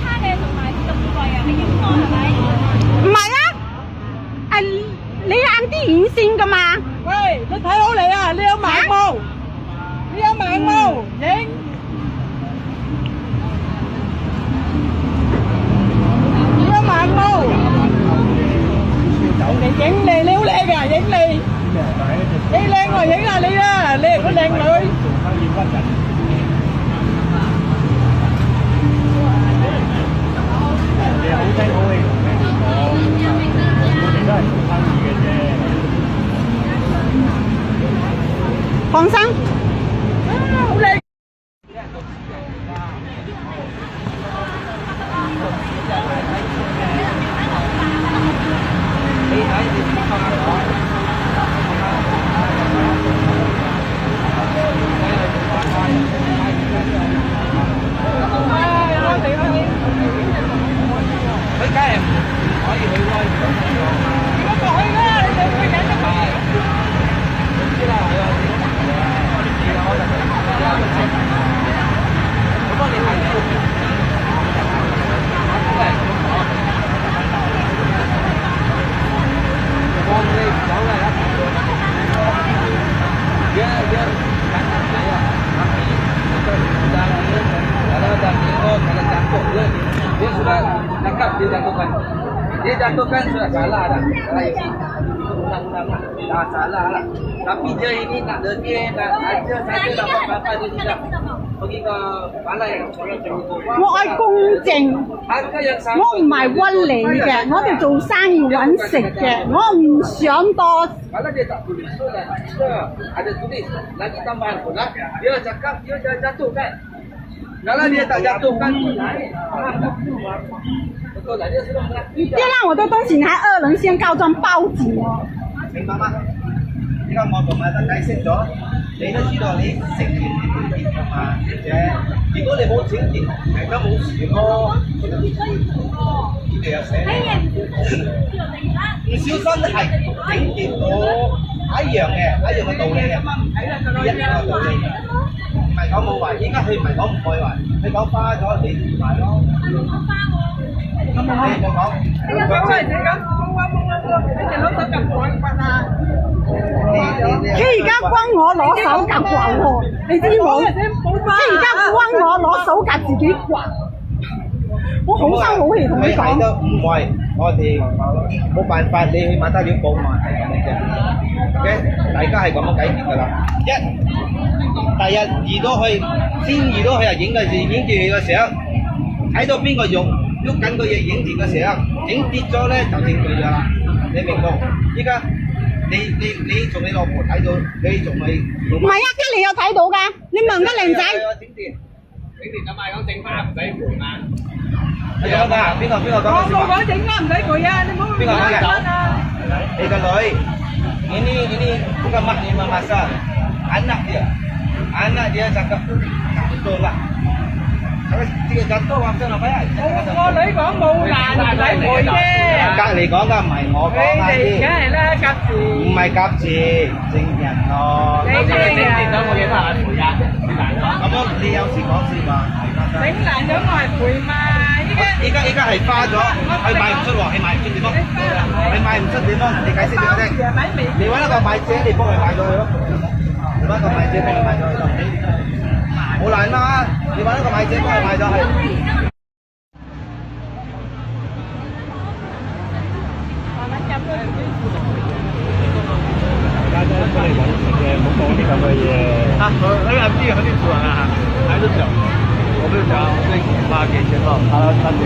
差嘅同埋咁貴啊，你應該係咪？唔係啊，你晏啲影先噶嘛？喂，你睇好你啊！你有盲毛，你有盲毛，影。你有盲毛，人哋影你，你好靚啊！影你，你靚我影下你啦，你係個靚女。你好聲好氣同你講，我哋都係做生意嘅啫。放心。好靚。佢梗係可以去開。我過去啦，你哋會緊得快。知啦，係啊，我哋知啦，我幫你睇呢個。幫你走啦，dia kalau dah tengok kalau jatuh dia sudah cakap dia jatuhkan sudah salah dah salah ini undang-undang dah salah lah tapi dia ini nak degil nak aja saja dapat apa dia tidak pergi ke balai 我愛公正， harga yang sama 我唔係屈你嘅，我哋做生意揾食嘅，我唔想多。 kalau dia tak tulis tu dah ada tulis lagi tambahan pula dia cakap dia dah jatuhkan kalau dia tak jatuhkan pun naik betul lah dia sudah mengakui 别让我的東西，你還惡人先告狀報警哦！明白嗎？依家我同埋都解釋咗，你都知道你承認你會跌㗎嘛，小姐。如果你冇錢跌，大家冇事咯。呢度有寫。唔小心係整跌到一樣嘅道理嘅，一樣嘅道理。唔係講冇壞，依家佢唔係講唔開壞，佢講花咗你唔壞咯。咁你冇講。你有所謂你咁你哋攞手夾棍棍啊！佢而家幫我攞手夾刮喎，你知冇？佢而家幫我攞手夾自己刮，我好生好氣同你佢係都講。唔係，我哋冇辦法，你去馬德料報嘛係咁嘅啫。OK，大家係咁樣解決㗎啦。第日遇到佢，先遇到佢係影住佢嘅相，睇到邊個喐緊個嘢影住個相，影跌咗咧就證據㗎啦。你明冇？依家你同你老婆睇到，你仲係唔係啊，隔離有睇到㗎，你問得靚仔。整電就賣講整花唔使賠嘛？係講㗎，邊個講？我冇講整花唔使賠啊！你唔好邊個講嘅？啊！你個女ini bukan mak ni masa anak dia cakap betul lah. Kalau dia jatuh waktu apa ya? 我女講冇難唔使賠啫。隔離講㗎，唔係我講你啊哋梗係啦，夾住。唔係夾字證人咯。你哋啊！咁樣你有時講説話係得㗎。整爛咗我係賠嘛！依家係花咗，佢賣唔出喎，係賣唔出地方，係賣唔出地方，你解釋俾我聽。你揾一個買者，你幫佢賣咗佢咯。你揾一個買者幫佢賣咗佢咯。好難啦，你揾一個買者幫佢賣咗佢。大家都出嚟揾食嘅，唔好講啲咁嘅嘢。啊，佢諗啲佢啲做人啊，喺度做。我都想最起碼給錢咯，他3點。